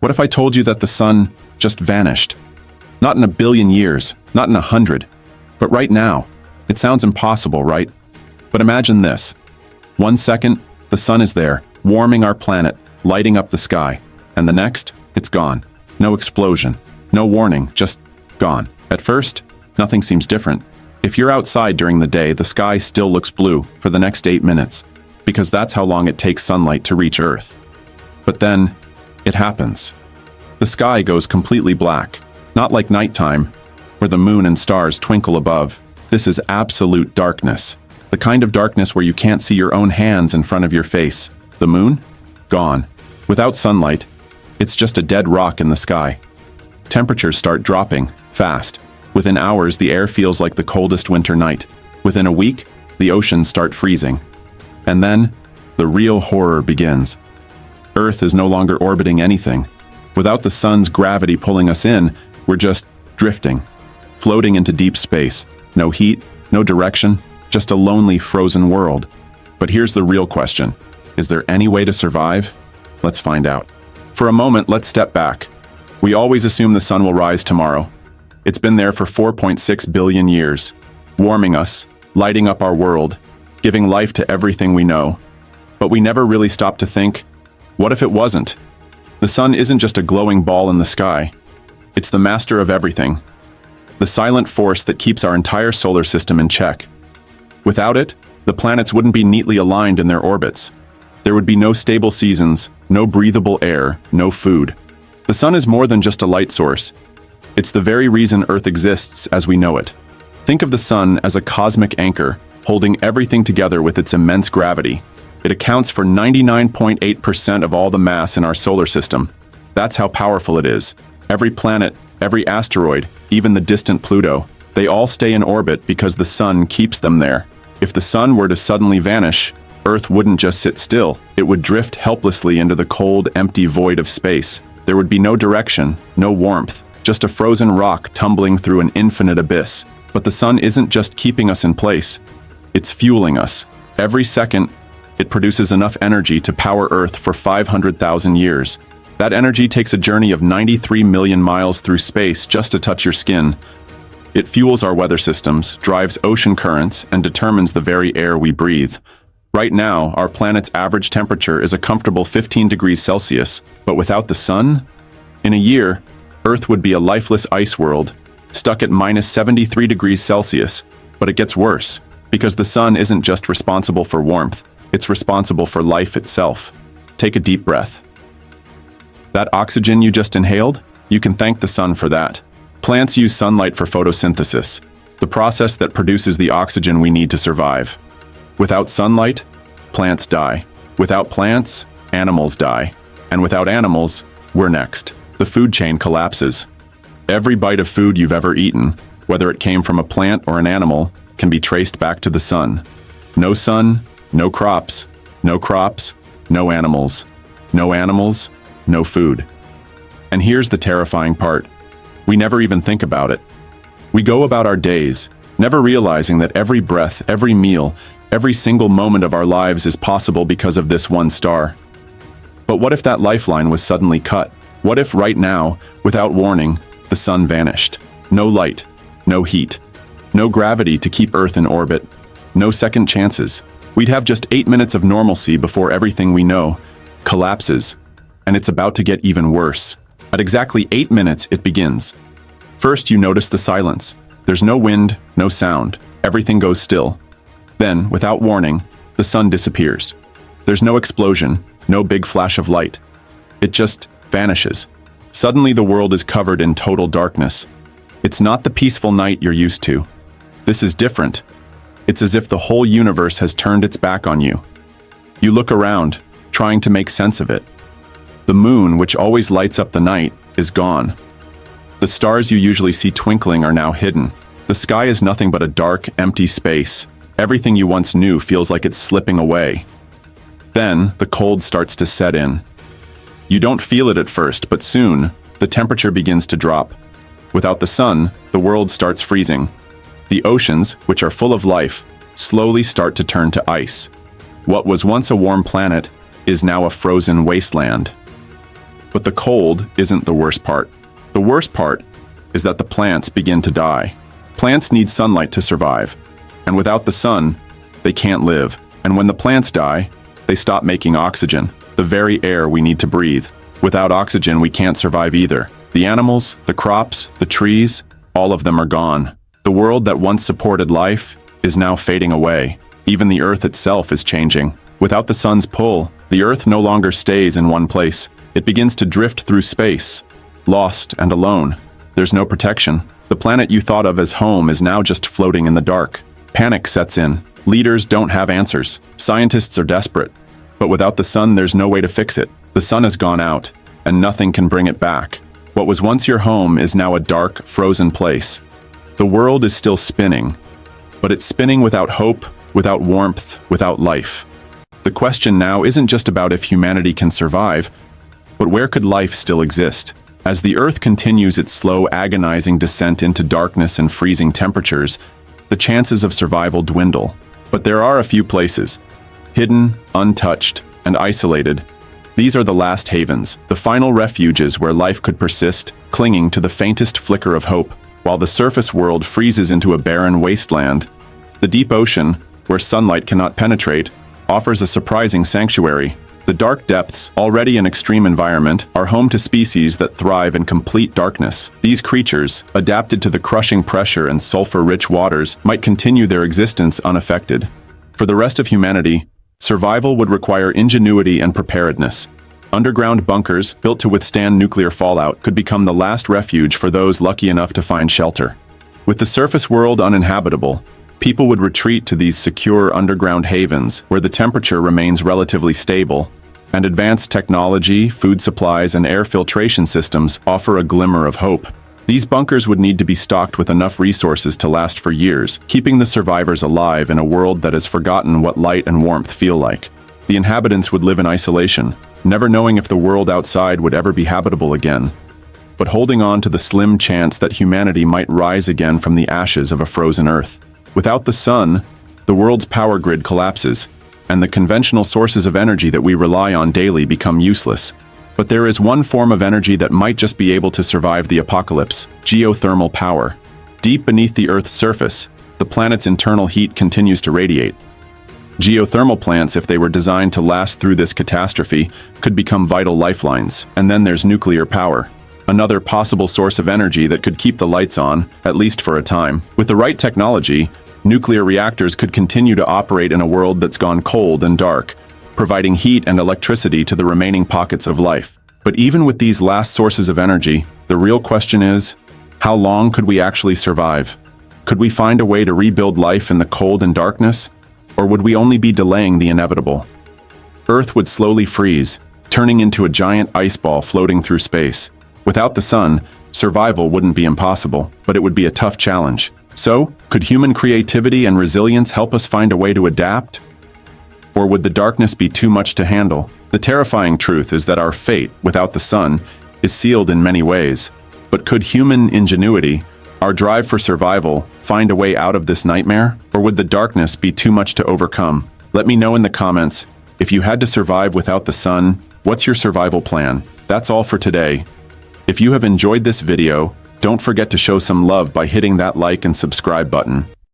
What if I told you that the sun just vanished? Not in a billion years, not in 100, but right now. It sounds impossible, right? But imagine this. 1 second, the sun is there, warming our planet, lighting up the sky. And the next, it's gone. No explosion, no warning, just gone. At first, nothing seems different. If you're outside during the day, the sky still looks blue for the next 8 minutes, because that's how long it takes sunlight to reach Earth. But then, it happens. The sky goes completely black, not like nighttime, where the moon and stars twinkle above. This is absolute darkness. The kind of darkness where you can't see your own hands in front of your face. The moon? Gone. Without sunlight, it's just a dead rock in the sky. Temperatures start dropping, fast. Within hours, the air feels like the coldest winter night. Within a week, the oceans start freezing. And then, the real horror begins. Earth is no longer orbiting anything. Without the sun's gravity pulling us in, we're just drifting, floating into deep space. No heat, no direction, just a lonely, frozen world. But here's the real question. Is there any way to survive? Let's find out. For a moment, let's step back. We always assume the sun will rise tomorrow. It's been there for 4.6 billion years, warming us, lighting up our world, giving life to everything we know. But we never really stop to think, what if it wasn't? The sun isn't just a glowing ball in the sky. It's the master of everything. The silent force that keeps our entire solar system in check. Without it, the planets wouldn't be neatly aligned in their orbits. There would be no stable seasons, no breathable air, no food. The sun is more than just a light source. It's the very reason Earth exists as we know it. Think of the sun as a cosmic anchor, holding everything together with its immense gravity. It accounts for 99.8% of all the mass in our solar system. That's how powerful it is. Every planet, every asteroid, even the distant Pluto, they all stay in orbit because the sun keeps them there. If the sun were to suddenly vanish, Earth wouldn't just sit still. It would drift helplessly into the cold, empty void of space. There would be no direction, no warmth, just a frozen rock tumbling through an infinite abyss. But the sun isn't just keeping us in place. It's fueling us. Every second, it produces enough energy to power Earth for 500,000 years. That energy takes a journey of 93 million miles through space just to touch your skin. It fuels our weather systems, drives ocean currents, and determines the very air we breathe. Right now, our planet's average temperature is a comfortable 15 degrees Celsius, but without the sun? In a year, Earth would be a lifeless ice world, stuck at minus 73 degrees Celsius. But it gets worse, because the sun isn't just responsible for warmth, it's responsible for life itself. Take a deep breath. That oxygen you just inhaled? You can thank the sun for that. Plants use sunlight for photosynthesis, the process that produces the oxygen we need to survive. Without sunlight, plants die. Without plants, animals die. And without animals, we're next. The food chain collapses. Every bite of food you've ever eaten, whether it came from a plant or an animal, can be traced back to the sun. No sun, no crops. No crops, no animals. No animals, no food. And here's the terrifying part. We never even think about it. We go about our days, never realizing that every breath, every meal, every single moment of our lives is possible because of this one star. But what if that lifeline was suddenly cut? What if right now, without warning, the sun vanished? No light, no heat, no gravity to keep Earth in orbit, no second chances. We'd have just 8 minutes of normalcy before everything we know collapses. And it's about to get even worse. At exactly 8 minutes, it begins. First, you notice the silence. There's no wind, no sound. Everything goes still. Then, without warning, the sun disappears. There's no explosion, no big flash of light. It just vanishes. Suddenly, the world is covered in total darkness. It's not the peaceful night you're used to. This is different. It's as if the whole universe has turned its back on you. You look around, trying to make sense of it. The moon, which always lights up the night, is gone. The stars you usually see twinkling are now hidden. The sky is nothing but a dark, empty space. Everything you once knew feels like it's slipping away. Then, the cold starts to set in. You don't feel it at first, but soon, the temperature begins to drop. Without the sun, the world starts freezing. The oceans, which are full of life, slowly start to turn to ice. What was once a warm planet is now a frozen wasteland. But the cold isn't the worst part. The worst part is that the plants begin to die. Plants need sunlight to survive, and without the sun, they can't live. And when the plants die, they stop making oxygen, the very air we need to breathe. Without oxygen, we can't survive either. The animals, the crops, the trees, all of them are gone. The world that once supported life is now fading away. Even the earth itself is changing. Without the sun's pull, the earth no longer stays in one place. It begins to drift through space, lost and alone. There's no protection. The planet you thought of as home is now just floating in the dark. Panic sets in. Leaders don't have answers. Scientists are desperate. But without the sun, there's no way to fix it. The sun has gone out, and nothing can bring it back. What was once your home is now a dark, frozen place. The world is still spinning, but it's spinning without hope, without warmth, without life. The question now isn't just about if humanity can survive, but where could life still exist? As the Earth continues its slow, agonizing descent into darkness and freezing temperatures, the chances of survival dwindle. But there are a few places, hidden, untouched, and isolated. These are the last havens, the final refuges where life could persist, clinging to the faintest flicker of hope. While the surface world freezes into a barren wasteland, the deep ocean, where sunlight cannot penetrate, offers a surprising sanctuary. The dark depths, already an extreme environment, are home to species that thrive in complete darkness. These creatures, adapted to the crushing pressure and sulfur-rich waters, might continue their existence unaffected. For the rest of humanity, survival would require ingenuity and preparedness. Underground bunkers, built to withstand nuclear fallout, could become the last refuge for those lucky enough to find shelter. With the surface world uninhabitable, people would retreat to these secure underground havens where the temperature remains relatively stable, and advanced technology, food supplies, and air filtration systems offer a glimmer of hope. These bunkers would need to be stocked with enough resources to last for years, keeping the survivors alive in a world that has forgotten what light and warmth feel like. The inhabitants would live in isolation, never knowing if the world outside would ever be habitable again, but holding on to the slim chance that humanity might rise again from the ashes of a frozen Earth. Without the sun, the world's power grid collapses, and the conventional sources of energy that we rely on daily become useless. But there is one form of energy that might just be able to survive the apocalypse: geothermal power. Deep beneath the Earth's surface, the planet's internal heat continues to radiate. Geothermal plants, if they were designed to last through this catastrophe, could become vital lifelines. And then there's nuclear power, another possible source of energy that could keep the lights on, at least for a time. With the right technology, nuclear reactors could continue to operate in a world that's gone cold and dark, providing heat and electricity to the remaining pockets of life. But even with these last sources of energy, the real question is, how long could we actually survive? Could we find a way to rebuild life in the cold and darkness? Or would we only be delaying the inevitable? Earth would slowly freeze, turning into a giant ice ball floating through space. Without the sun, survival wouldn't be impossible, but it would be a tough challenge. So, could human creativity and resilience help us find a way to adapt? Or would the darkness be too much to handle? The terrifying truth is that our fate, without the sun, is sealed in many ways. But could human ingenuity, our drive for survival, find a way out of this nightmare? Or would the darkness be too much to overcome? Let me know in the comments, if you had to survive without the sun, what's your survival plan? That's all for today. If you have enjoyed this video, don't forget to show some love by hitting that like and subscribe button.